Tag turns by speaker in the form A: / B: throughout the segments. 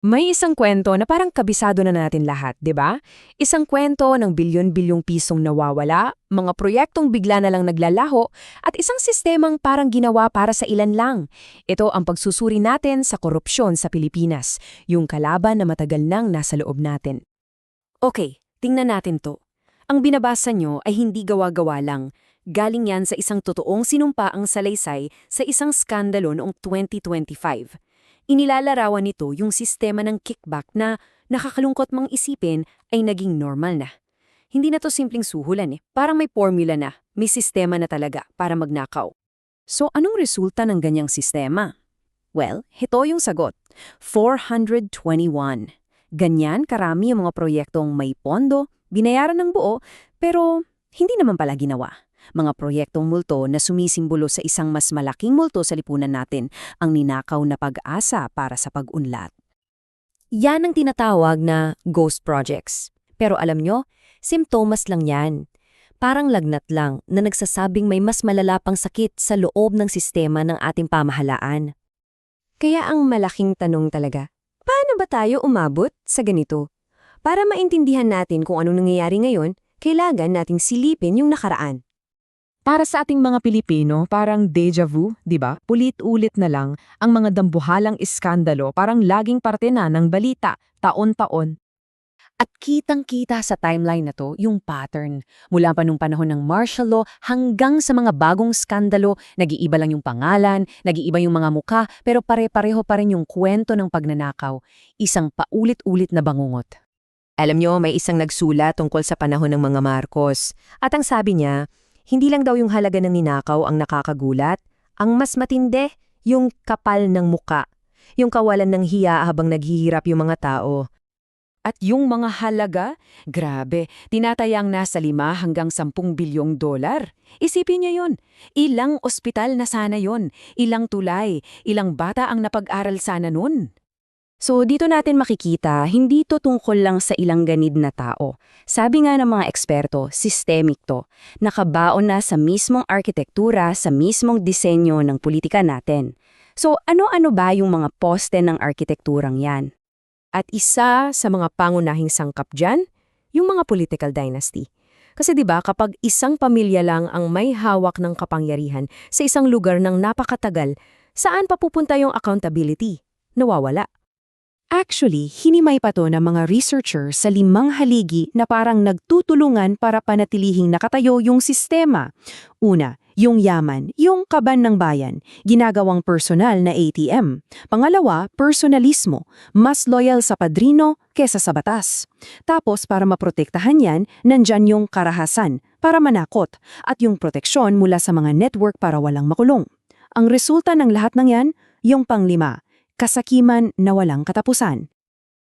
A: May isang kwento na parang kabisado na natin lahat, di ba? Isang kwento ng bilyon-bilyong pisong nawawala, mga proyektong bigla na lang naglalaho, at isang sistemang parang ginawa para sa ilan lang. Ito ang pagsusuri natin sa korupsyon sa Pilipinas, yung kalaban na matagal nang nasa loob natin. Okay, tingnan natin to. Ang binabasa nyo ay hindi gawa-gawa lang. Galing yan sa isang totoong sinumpaang salaysay sa isang skandalo noong 2025. Inilalarawan nito yung sistema ng kickback na nakakalungkot mang isipin ay naging normal na. Hindi na to simpleng suhulan parang may formula na, may sistema na talaga para magnakaw. So anong resulta ng ganyang sistema? Well, ito yung sagot. 421. Ganyan karami yung mga proyektong may pondo, binayaran ng buo, pero hindi naman pala ginawa. Mga proyektong multo na sumisimbolo sa isang mas malaking multo sa lipunan natin, ang ninakaw na pag-asa para sa pag-unlad. Yan ang tinatawag na ghost projects. Pero alam nyo, simptomas lang yan. Parang lagnat lang na nagsasabing may mas malala pang sakit sa loob ng sistema ng ating pamahalaan. Kaya ang malaking tanong talaga, paano ba tayo umabot sa ganito? Para maintindihan natin kung anong nangyayari ngayon, kailangan nating silipin yung nakaraan.
B: Para sa ating mga Pilipino, parang deja vu, di ba? Ulit-ulit na lang ang mga dambuhalang iskandalo, parang laging parte na ng balita, taon-taon.
A: At kitang-kita sa timeline na to yung pattern. Mula pa nung panahon ng martial law hanggang sa mga bagong skandalo, nag-iiba lang yung pangalan, nag-iiba yung mga muka, pero pare-pareho pa rin yung kwento ng pagnanakaw. Isang paulit-ulit na bangungot. Alam nyo, may isang nagsulat tungkol sa panahon ng mga Marcos. At ang sabi niya, hindi lang daw yung halaga ng ninakaw ang nakakagulat, ang mas matindi, yung kapal ng muka, yung kawalan ng hiya habang naghihirap yung mga tao. At yung mga halaga, grabe, tinatayang nasa 5 hanggang 10 bilyong dolar. Isipin niyo yun, ilang ospital na sana yun, ilang tulay, ilang bata ang napag-aral sana nun. So dito natin makikita, hindi to tungkol lang sa ilang ganid na tao. Sabi nga ng mga eksperto, systemic to. Nakabaon na sa mismong arkitektura, sa mismong disenyo ng politika natin. So ano-ano ba yung mga poste ng arkitekturang yan? At isa sa mga pangunahing sangkap dyan, yung mga political dynasty. Kasi 'di ba kapag isang pamilya lang ang may hawak ng kapangyarihan sa isang lugar ng napakatagal, saan papupunta yung accountability? Nawawala. Actually, hinimay pa to ng mga researcher sa 5 haligi na parang nagtutulungan para panatilihing nakatayo yung sistema. Una, yung yaman, yung kaban ng bayan, ginagawang personal na ATM. Pangalawa, personalismo, mas loyal sa padrino kesa sa batas. Tapos para maprotektahan yan, nandyan yung karahasan, para manakot, at yung proteksyon mula sa mga network para walang makulong. Ang resulta ng lahat ng yan, yung panglima, kasakiman na walang katapusan.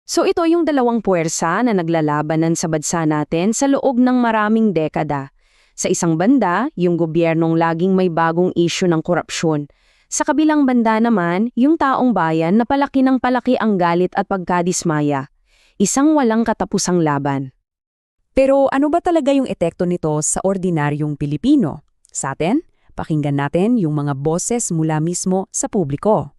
A: So ito yung dalawang puwersa na naglalabanan sa bansa natin sa loob ng maraming dekada. Sa isang banda, yung gobyernong laging may bagong issue ng korupsyon. Sa kabilang banda naman, yung taong bayan na palaki ng palaki ang galit at pagkadismaya. Isang walang katapusang laban. Pero ano ba talaga yung epekto nito sa ordinaryong Pilipino? Sa atin, pakinggan natin yung mga boses mula mismo sa publiko.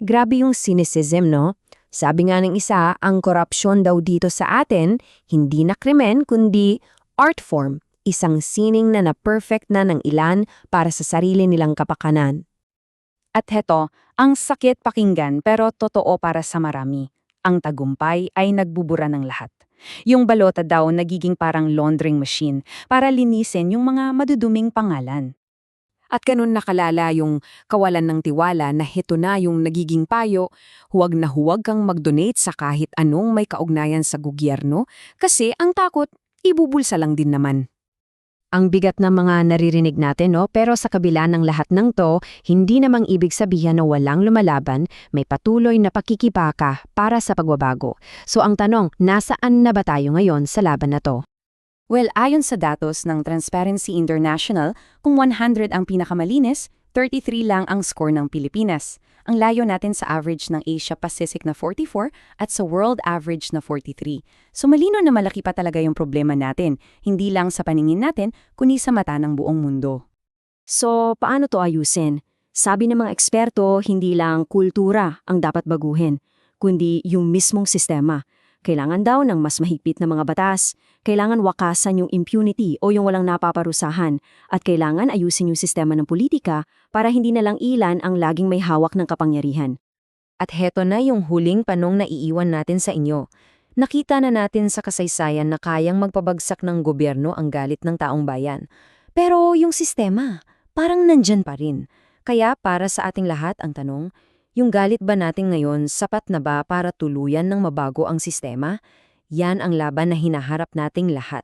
A: Grabe yung cynicism, no? Sabi nga ng isa, ang korupsyon daw dito sa atin, hindi na krimen kundi art form, isang sining na na-perfect na ng ilan para sa sarili nilang kapakanan. At heto, ang sakit pakinggan pero totoo para sa marami. Ang tagumpay ay nagbubura ng lahat. Yung balota daw nagiging parang laundering machine para linisin yung mga maduduming pangalan. At ganun nakalala yung kawalan ng tiwala na heto na yung nagiging payo, huwag na huwag kang mag-donate sa kahit anong may kaugnayan sa gobyerno kasi ang takot, ibubulsa lang din naman. Ang bigat ng mga naririnig natin, no? Pero sa kabila ng lahat ng to, hindi namang ibig sabihin na walang lumalaban, may patuloy na pakikibaka para sa pagbabago. So ang tanong, nasaan na ba tayo ngayon sa laban na to? Well, ayon sa datos ng Transparency International, kung 100 ang pinakamalinis, 33 lang ang score ng Pilipinas. Ang layo natin sa average ng Asia-Pacific na 44 at sa world average na 43. So malino na malaki pa talaga yung problema natin, hindi lang sa paningin natin, kundi sa mata ng buong mundo. So, paano to ayusin? Sabi ng mga eksperto, hindi lang kultura ang dapat baguhin,
C: kundi yung mismong sistema. Kailangan daw ng mas mahigpit na mga batas, kailangan wakasan yung impunity o yung walang napaparusahan, at kailangan ayusin yung sistema ng politika para hindi na lang ilan ang laging may hawak ng kapangyarihan.
A: At heto na yung huling panong na iiwan natin sa inyo. Nakita na natin sa kasaysayan na kayang magpabagsak ng gobyerno ang galit ng taong bayan. Pero yung sistema, parang nandyan pa rin. Kaya para sa ating lahat ang tanong, yung galit ba natin ngayon sapat na ba para tuluyan ng mabago ang sistema? Yan ang laban na hinaharap nating lahat.